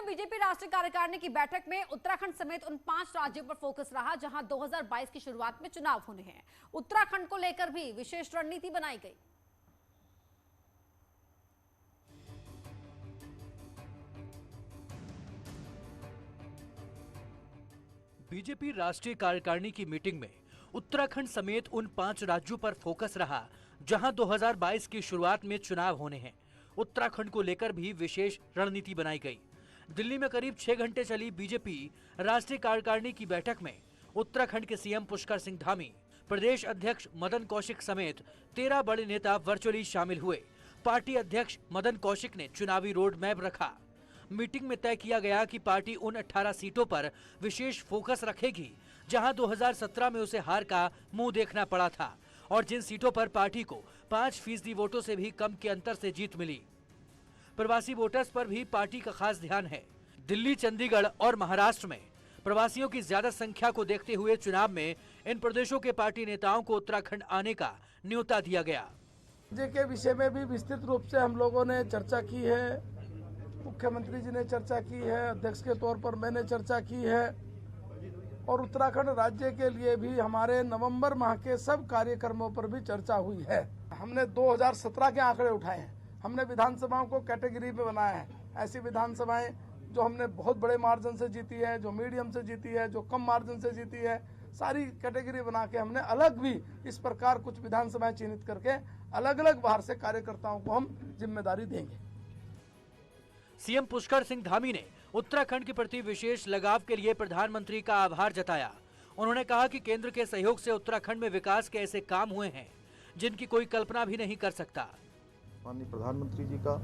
BJP राष्ट्रीय कार्यकारिणी की बैठक में उत्तराखंड समेत उन 5 राज्यों पर फोकस रहा जहां 2022 की शुरुआत में चुनाव होने हैं। उत्तराखंड को लेकर भी विशेष रणनीति बनाई गई। बीजेपी राष्ट्रीय कार्यकारिणी की मीटिंग में उत्तराखंड समेत उन 5 राज्यों पर फोकस रहा जहां 2022 की शुरुआत में चुनाव होने हैं। उत्तराखंड को लेकर भी विशेष रणनीति बनाई गई। दिल्ली में करीब 6 घंटे चली बीजेपी राष्ट्रीय कार्यकारिणी की बैठक में उत्तराखंड के सीएम पुष्कर सिंह धामी, प्रदेश अध्यक्ष मदन कौशिक समेत 13 बड़े नेता वर्चुअली शामिल हुए। पार्टी अध्यक्ष मदन कौशिक ने चुनावी रोड मैप रखा। मीटिंग में तय किया गया कि पार्टी उन 18 सीटों पर विशेष फोकस रखेगी जहां 2017 में उसे हार का मुंह देखना पड़ा था और जिन सीटों पर पार्टी को 5% वोटों से भी कम के अंतर से जीत मिली। प्रवासी वोटर्स पर भी पार्टी का खास ध्यान है। दिल्ली, चंडीगढ़ और महाराष्ट्र में प्रवासियों की ज्यादा संख्या को देखते हुए चुनाव में इन प्रदेशों के पार्टी नेताओं को उत्तराखंड आने का न्योता दिया गया। राज्य के विषय में भी विस्तृत रूप से हम लोगों ने चर्चा की है। मुख्यमंत्री जी ने चर्चा की है, अध्यक्ष के तौर पर मैंने चर्चा की है और उत्तराखंड राज्य के लिए भी हमारे नवंबर माह के सब कार्यक्रमों पर भी चर्चा हुई है। हमने 2017 के आंकड़े उठाए हैं। हमने विधानसभाओं को कैटेगरी में बनाया है। ऐसी विधानसभाएं जो हमने बहुत बड़े मार्जिन से जीती है, जो मीडियम से जीती है, जो कम मार्जिन से जीती है, सारी कैटेगरी बना के हमने अलग भी इस प्रकार कुछ विधानसभाएं चिन्हित करके अलग अलग बाहर से कार्यकर्ताओं को हम जिम्मेदारी देंगे। सीएम पुष्कर सिंह धामी ने उत्तराखंड के प्रति विशेष लगाव के लिए प्रधानमंत्री का आभार जताया। उन्होंने कहा कि केंद्र के सहयोग से उत्तराखंड में विकास के ऐसे काम हुए हैं जिनकी कोई कल्पना भी नहीं कर सकता। माननीय प्रधानमंत्री जी का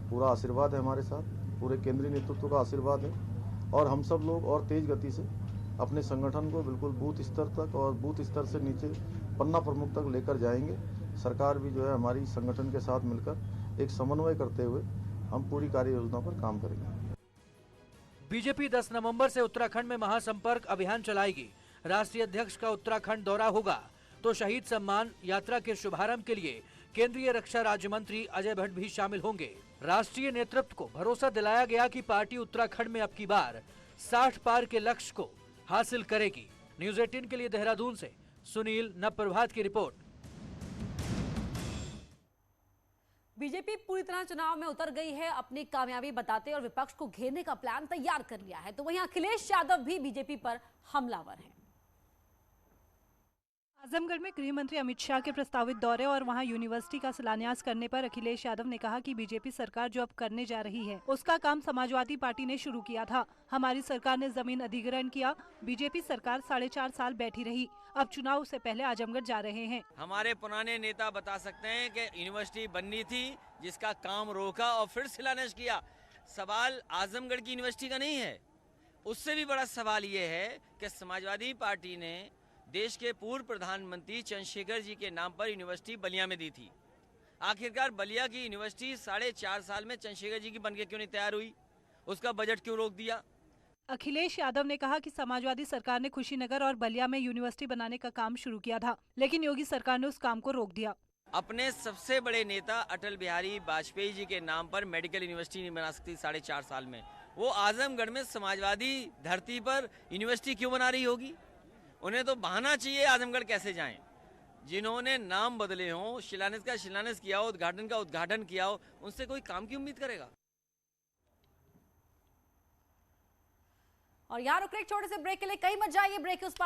पूरा आशीर्वाद है हमारे साथ, पूरे केंद्रीय नेतृत्व का आशीर्वाद है और हम सब लोग और तेज गति से अपने संगठन को बिल्कुल बूथ स्तर तक और बूथ स्तर से नीचे पन्ना प्रमुख तक लेकर जाएंगे। सरकार भी जो है हमारी संगठन के साथ मिलकर एक समन्वय करते हुए हम पूरी कार्य योजना पर काम करेंगे। बीजेपी 10 नवंबर से उत्तराखंड में महासंपर्क अभियान चलाएगी। राष्ट्रीय अध्यक्ष का उत्तराखंड दौरा होगा तो शहीद सम्मान यात्रा के शुभारंभ के लिए केंद्रीय रक्षा राज्य मंत्री अजय भट्ट भी शामिल होंगे। राष्ट्रीय नेतृत्व को भरोसा दिलाया गया कि पार्टी उत्तराखंड में अब की बार 60 पार के लक्ष्य को हासिल करेगी। न्यूज़ 18 के लिए देहरादून से सुनील नवप्रभात की रिपोर्ट। बीजेपी पूरी तरह चुनाव में उतर गई है। अपनी कामयाबी बताते और विपक्ष को घेरने का प्लान तैयार कर लिया है। तो वहीं अखिलेश यादव भी बीजेपी पर हमलावर हैं। आजमगढ़ में गृह मंत्री अमित शाह के प्रस्तावित दौरे और वहां यूनिवर्सिटी का शिलान्यास करने पर अखिलेश यादव ने कहा कि बीजेपी सरकार जो अब करने जा रही है उसका काम समाजवादी पार्टी ने शुरू किया था। हमारी सरकार ने जमीन अधिग्रहण किया। बीजेपी सरकार 4.5 साल बैठी रही। अब चुनाव से पहले आजमगढ़ जा रहे हैं। हमारे पुराने नेता बता सकते हैं कि यूनिवर्सिटी बननी थी जिसका काम रोका और फिर शिलान्यास किया। सवाल आजमगढ़ की यूनिवर्सिटी का नहीं है, उससे भी बड़ा सवाल ये है कि समाजवादी पार्टी ने देश के पूर्व प्रधानमंत्री चंद्रशेखर जी के नाम पर यूनिवर्सिटी बलिया में दी थी। आखिरकार बलिया की यूनिवर्सिटी 4.5 साल में चंद्रशेखर जी की बनके क्यों नहीं तैयार हुई? उसका बजट क्यों रोक दिया? अखिलेश यादव ने कहा कि समाजवादी सरकार ने कुशीनगर और बलिया में यूनिवर्सिटी बनाने का काम शुरू किया था, लेकिन योगी सरकार ने उस काम को रोक दिया। अपने सबसे बड़े नेता अटल बिहारी वाजपेयी जी के नाम पर मेडिकल यूनिवर्सिटी नहीं बना सकती 4.5 साल में। वो आजमगढ़ में समाजवादी धरती पर यूनिवर्सिटी क्यों बना रही होगी? उन्हें तो बहाना चाहिए आजमगढ़ कैसे जाएं। जिन्होंने नाम बदले हों, शिलान्यास का शिलान्यास किया हो, उद्घाटन का उद्घाटन किया हो, उनसे कोई काम की उम्मीद करेगा? और यार रुक एक छोटे से ब्रेक के लिए कहीं मत जाइए। ब्रेक के उस पार